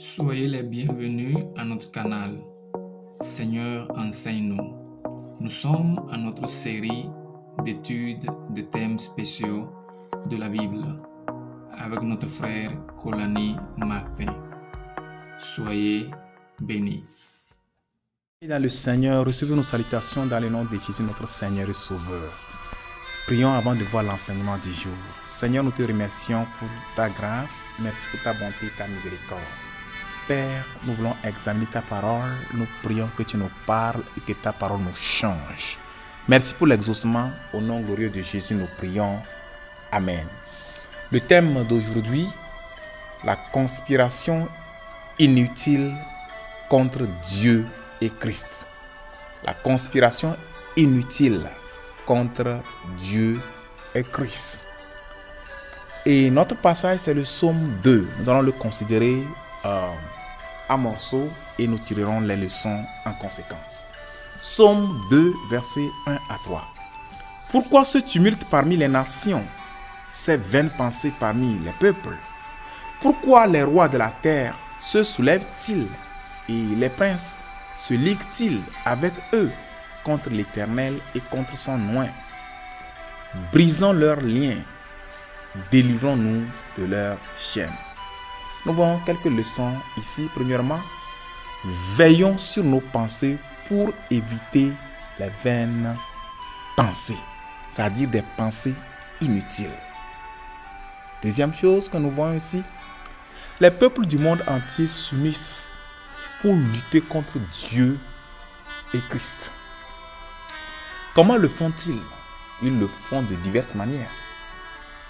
Soyez les bienvenus à notre canal. Seigneur, enseigne-nous. Nous sommes à notre série d'études de thèmes spéciaux de la Bible avec notre frère Kolani Martin. Soyez bénis. Dans le Seigneur, recevez nos salutations dans le nom de Jésus, notre Seigneur et Sauveur. Prions avant de voir l'enseignement du jour. Seigneur, nous te remercions pour ta grâce. Merci pour ta bonté et ta miséricorde. Père, nous voulons examiner ta parole. Nous prions que tu nous parles et que ta parole nous change. Merci pour l'exaucement. Au nom glorieux de Jésus, nous prions. Amen. Le thème d'aujourd'hui, la conspiration inutile contre Dieu et Christ. La conspiration inutile contre Dieu et Christ. Et notre passage, c'est le psaume 2. Nous allons le considérer en morceaux et nous tirerons les leçons en conséquence. Psaume 2, versets 1 à 3. Pourquoi ce tumulte parmi les nations, ces vaines pensées parmi les peuples? Pourquoi les rois de la terre se soulèvent-ils et les princes se liguent-ils avec eux contre l'Éternel et contre son oint? Brisons leurs liens, délivrons-nous de leurs chaînes. Nous voyons quelques leçons ici. Premièrement, veillons sur nos pensées pour éviter les vaines pensées, c'est-à-dire des pensées inutiles. Deuxième chose que nous voyons ici, les peuples du monde entier s'unissent pour lutter contre Dieu et Christ. Comment le font-ils? Ils le font de diverses manières.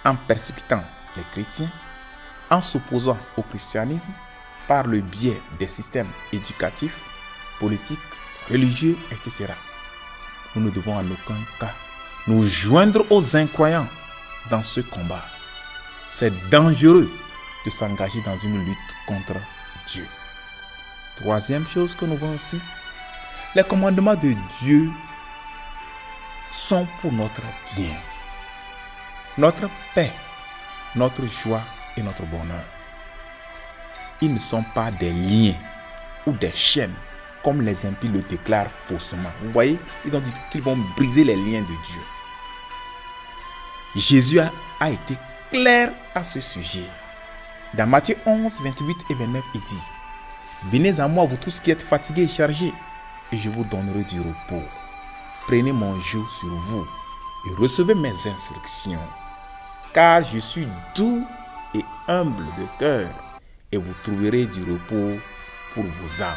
En persécutant les chrétiens, en s'opposant au christianisme, par le biais des systèmes éducatifs, politiques, religieux, etc. Nous ne devons en aucun cas nous joindre aux incroyants dans ce combat. C'est dangereux de s'engager dans une lutte contre Dieu. Troisième chose que nous voyons ici, les commandements de Dieu sont pour notre bien, notre paix, notre joie et notre bonheur. Ils ne sont pas des liens ou des chaînes comme les impies le déclarent faussement. Vous voyez, ils ont dit qu'ils vont briser les liens de Dieu. Jésus a été clair à ce sujet. Dans Matthieu 11, 28 et 29, il dit: venez à moi, vous tous qui êtes fatigués et chargés, et je vous donnerai du repos. Prenez mon joug sur vous et recevez mes instructions, car je suis doux et humble de cœur, et vous trouverez du repos pour vos âmes.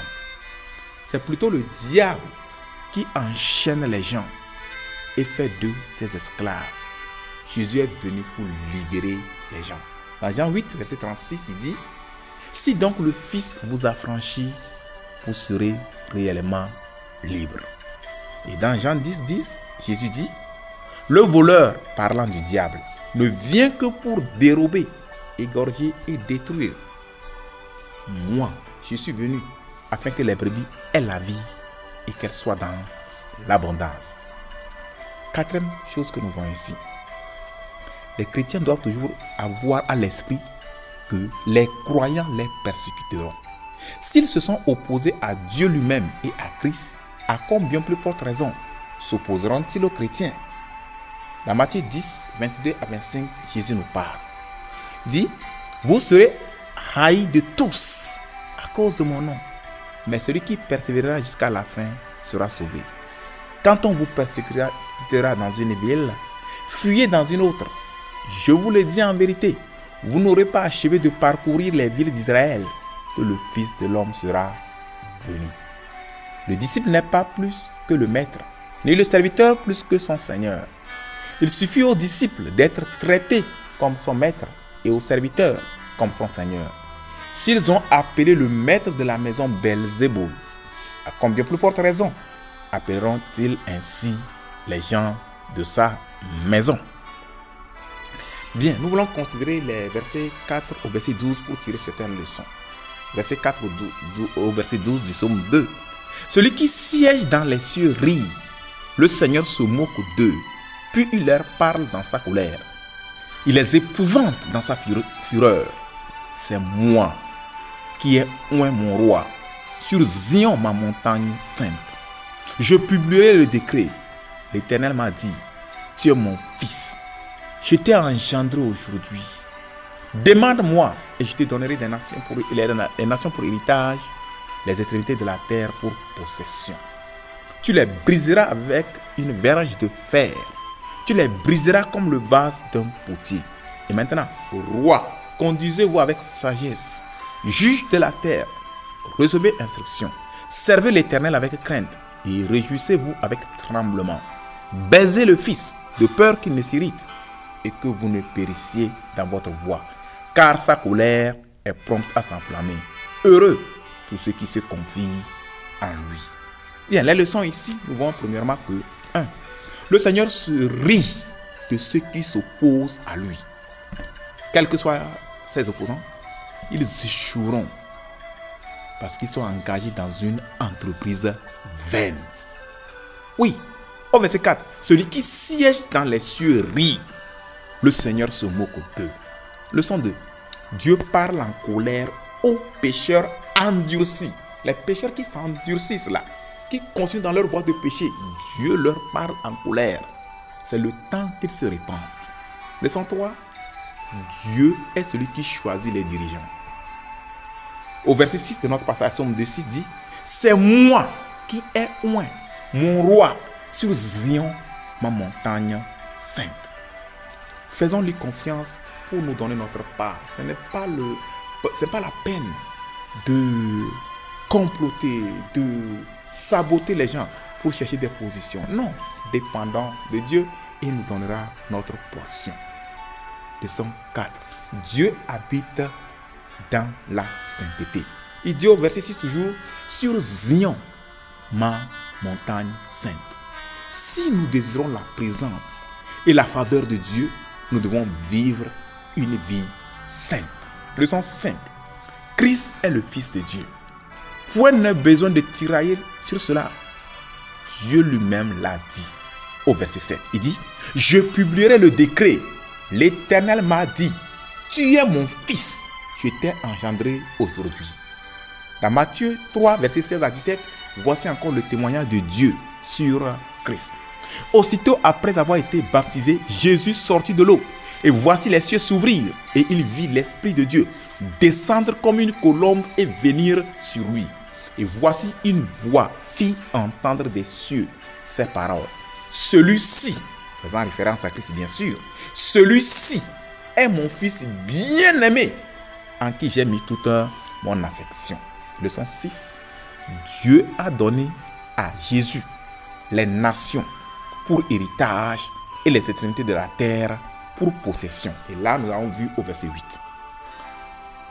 C'est plutôt le diable qui enchaîne les gens et fait d'eux ses esclaves. Jésus est venu pour libérer les gens. Dans Jean 8, verset 36, il dit: si donc le Fils vous affranchit, vous serez réellement libre. Et dans Jean 10, 10, Jésus dit: le voleur, parlant du diable, ne vient que pour dérober, égorger et détruire. Moi, je suis venu afin que les brebis aient la vie et qu'elles soient dans l'abondance. Quatrième chose que nous voyons ici, les chrétiens doivent toujours avoir à l'esprit que les croyants les persécuteront. S'ils se sont opposés à Dieu lui-même et à Christ, à combien plus forte raison s'opposeront-ils aux chrétiens? Dans Matthieu 10, 22 à 25, Jésus nous parle. Il dit: vous serez haïs de tous à cause de mon nom, mais celui qui persévérera jusqu'à la fin sera sauvé. Quand on vous persécutera dans une ville, fuyez dans une autre. Je vous le dis en vérité, vous n'aurez pas achevé de parcourir les villes d'Israël que le Fils de l'homme sera venu. Le disciple n'est pas plus que le maître, ni le serviteur plus que son Seigneur. Il suffit au disciple d'être traité comme son maître et au serviteur comme son Seigneur. S'ils ont appelé le maître de la maison Belzéboul, à combien plus forte raison appelleront-ils ainsi les gens de sa maison? Bien, nous voulons considérer les versets 4 au verset 12 pour tirer certaines leçons. Verset 4 au verset 12 du psaume 2. Celui qui siège dans les cieux rit, le Seigneur se moque d'eux, puis il leur parle dans sa colère. Il les épouvante dans sa fureur. C'est moi qui est oint mon roi, sur Zion, ma montagne sainte. Je publierai le décret. L'Éternel m'a dit, tu es mon fils. Je t'ai engendré aujourd'hui. Demande-moi et je te donnerai les nations pour héritage, les extrémités de la terre pour possession. Tu les briseras avec une verge de fer. Tu les briseras comme le vase d'un potier. Et maintenant, roi, conduisez-vous avec sagesse. Juge de la terre, recevez instruction. Servez l'Éternel avec crainte et réjouissez-vous avec tremblement. Baisez le Fils de peur qu'il ne s'irrite et que vous ne périssiez dans votre voie, car sa colère est prompte à s'enflammer. Heureux tous ceux qui se confient en lui. Bien, les leçons ici, nous voyons premièrement que 1. Le Seigneur se rit de ceux qui s'opposent à lui. Quels que soient ses opposants, ils échoueront parce qu'ils sont engagés dans une entreprise vaine. Oui, au verset 4, celui qui siège dans les cieux rit. Le Seigneur se moque d'eux. Leçon 2. Dieu parle en colère aux pécheurs endurcis. Les pécheurs qui s'endurcissent là, qui continuent dans leur voie de péché, Dieu leur parle en colère. C'est le temps qu'ils se répandent. Leçon 3. Dieu est celui qui choisit les dirigeants. Au verset 6 de notre passage, Somme 2:6 dit, c'est moi qui ai oint mon roi sur Zion, ma montagne sainte. Faisons-lui confiance pour nous donner notre part. Ce n'est pas la peine de comploter, de saboter les gens pour chercher des positions. Non, dépendant de Dieu, il nous donnera notre portion. Leçon 4. Dieu habite dans la sainteté. Il dit au verset 6 toujours, sur Zion, ma montagne sainte. Si nous désirons la présence et la faveur de Dieu, nous devons vivre une vie sainte. Leçon 5. Christ est le Fils de Dieu. Point n'a besoin de tirailler sur cela. Dieu lui-même l'a dit. Au verset 7, il dit, je publierai le décret. L'Éternel m'a dit, tu es mon fils, je t'ai engendré aujourd'hui. Dans Matthieu 3, verset 16 à 17, voici encore le témoignage de Dieu sur Christ. Aussitôt après avoir été baptisé, Jésus sortit de l'eau. Et voici les cieux s'ouvrir. Et il vit l'Esprit de Dieu descendre comme une colombe et venir sur lui. Et voici une voix fit entendre des cieux ces paroles. Celui-ci, faisant référence à Christ bien sûr, celui-ci est mon fils bien-aimé, en qui j'ai mis toute mon affection. Leçon 6. Dieu a donné à Jésus les nations pour héritage et les extrémités de la terre pour possession. Et là, nous l'avons vu au verset 8.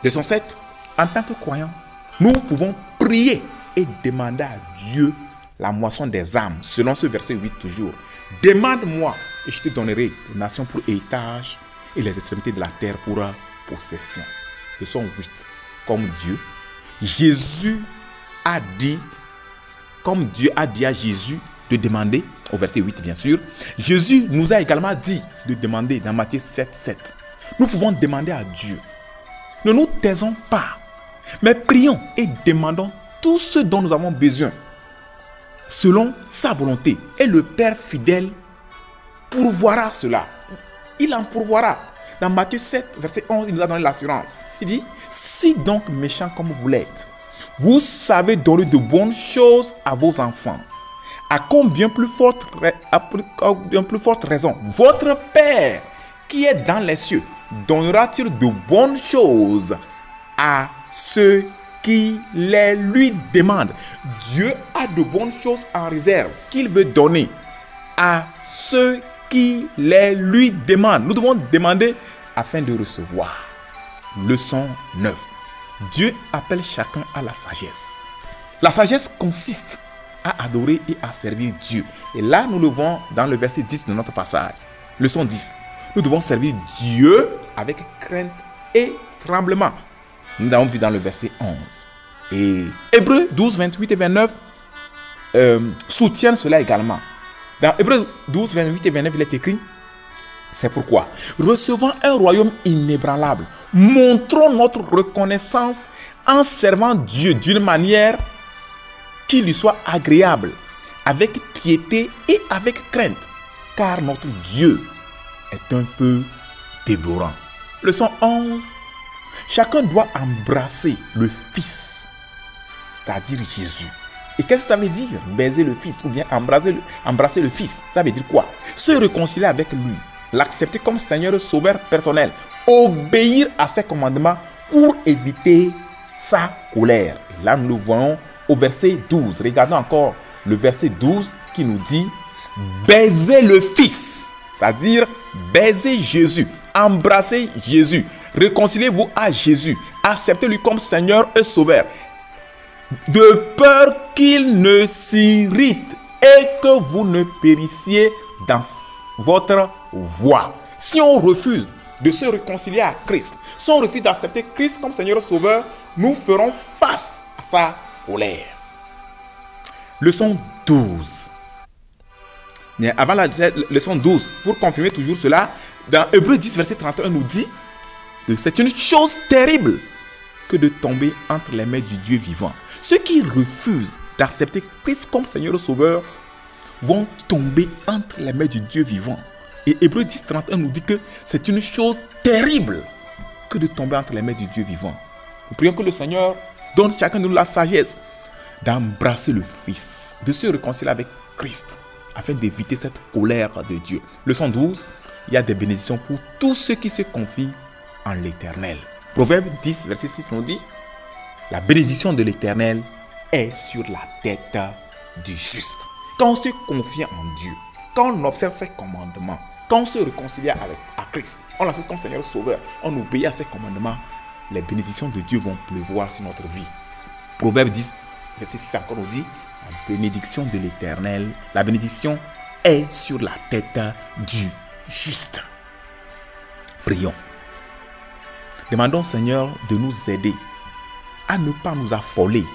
Leçon 7. En tant que croyants, nous pouvons prier et demander à Dieu la moisson des âmes, selon ce verset 8 toujours. Demande-moi et je te donnerai les nations pour héritage et les extrémités de la terre pour possession. Leçon 8. Comme Dieu, Jésus a dit, comme Dieu a dit à Jésus de demander, au verset 8 bien sûr, Jésus nous a également dit de demander dans Matthieu 7, 7. Nous pouvons demander à Dieu. Ne nous taisons pas, mais prions et demandons tout ce dont nous avons besoin, selon sa volonté. Et le Père fidèle pourvoira cela. Il en pourvoira. Dans Matthieu 7, verset 11, il nous a donné l'assurance. Il dit, si donc méchants comme vous l'êtes, vous savez donner de bonnes choses à vos enfants, à combien plus forte raison, votre Père qui est dans les cieux donnera-t-il de bonnes choses à ceux qui les lui demandent. Dieu a de bonnes choses en réserve qu'il veut donner à ceux qui les lui demandent. Nous devons demander afin de recevoir. Leçon 9. Dieu appelle chacun à la sagesse. La sagesse consiste à adorer et à servir Dieu. Et là, nous le voyons dans le verset 10 de notre passage. Leçon 10. Nous devons servir Dieu avec crainte et tremblement. Nous l'avons vu dans le verset 11. Et Hébreux 12, 28 et 29 soutiennent cela également. Dans Hébreux 12, 28 et 29, il est écrit, C'est pourquoi, recevant un royaume inébranlable, montrons notre reconnaissance en servant Dieu d'une manière qui lui soit agréable, avec piété et avec crainte, car notre Dieu est un feu dévorant. Leçon 11. Chacun doit embrasser le Fils, c'est-à-dire Jésus. Et qu'est-ce que ça veut dire, baiser le Fils ou bien embrasser le Fils? Ça veut dire quoi? Se réconcilier avec lui, l'accepter comme Seigneur et Sauveur personnel, obéir à ses commandements pour éviter sa colère. Et là, nous le voyons au verset 12. Regardons encore le verset 12 qui nous dit baiser le Fils, c'est-à-dire baiser Jésus, embrasser Jésus, réconciliez-vous à Jésus, acceptez-lui comme Seigneur et Sauveur, de peur qu'il ne s'irrite et que vous ne périssiez dans votre voie. Si on refuse de se réconcilier à Christ, si on refuse d'accepter Christ comme Seigneur et Sauveur, nous ferons face à sa colère. Leçon 12. Mais avant la leçon 12, pour confirmer toujours cela, dans Hébreux 10, verset 31, nous dit que c'est une chose terrible que de tomber entre les mains du Dieu vivant. Ceux qui refusent d'accepter Christ comme Seigneur et Sauveur vont tomber entre les mains du Dieu vivant. Et Hébreux 10, 31 nous dit que c'est une chose terrible que de tomber entre les mains du Dieu vivant. Nous prions que le Seigneur donne chacun de nous la sagesse d'embrasser le Fils, de se réconcilier avec Christ, afin d'éviter cette colère de Dieu. Leçon 12, il y a des bénédictions pour tous ceux qui se confient en l'Éternel. Proverbe 10, verset 6 nous dit, la bénédiction de l'Éternel est sur la tête du juste. Quand on se confie en Dieu, quand on observe ses commandements, quand on se réconcilie à Christ, on l'accepte comme Seigneur Sauveur, on obéit à ses commandements, les bénédictions de Dieu vont pleuvoir sur notre vie. Proverbe 10, verset 6 encore nous dit, la bénédiction de l'Éternel, la bénédiction est sur la tête du juste. Prions. Demandons au Seigneur de nous aider à ne pas nous affoler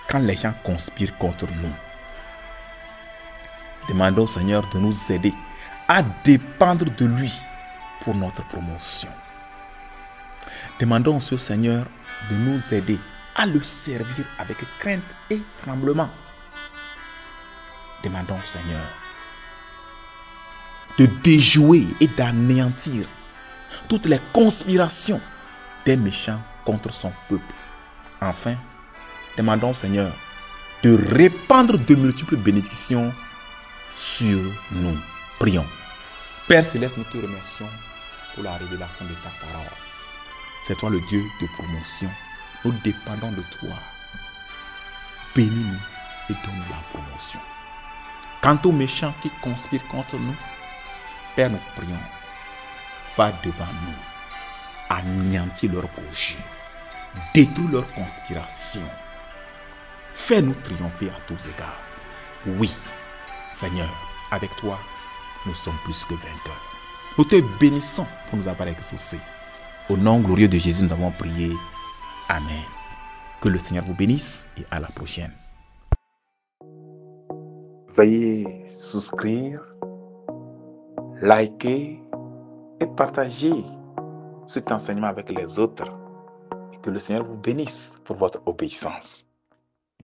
quand les gens conspirent contre nous. Demandons au Seigneur de nous aider à dépendre de lui pour notre promotion. Demandons au Seigneur de nous aider à le servir avec crainte et tremblement. Demandons au Seigneur de déjouer et d'anéantir toutes les conspirations des méchants contre son peuple. Enfin, demandons au Seigneur de répandre de multiples bénédictions sur nous. Prions. Père Céleste, nous te remercions pour la révélation de ta parole. C'est toi le Dieu de promotion. Nous dépendons de toi. Bénis-nous et donne-nous la promotion. Quant aux méchants qui conspirent contre nous, Père, nous prions. Va devant nous. Anéantis leurs projets. Détruis leurs conspirations. Fais-nous triompher à tous égards. Oui, Seigneur, avec toi, nous sommes plus que vainqueurs. Nous te bénissons pour nous avoir exaucés. Au nom glorieux de Jésus, nous avons prié. Amen. Que le Seigneur vous bénisse et à la prochaine. Veuillez souscrire, liker et partager cet enseignement avec les autres. Et que le Seigneur vous bénisse pour votre obéissance.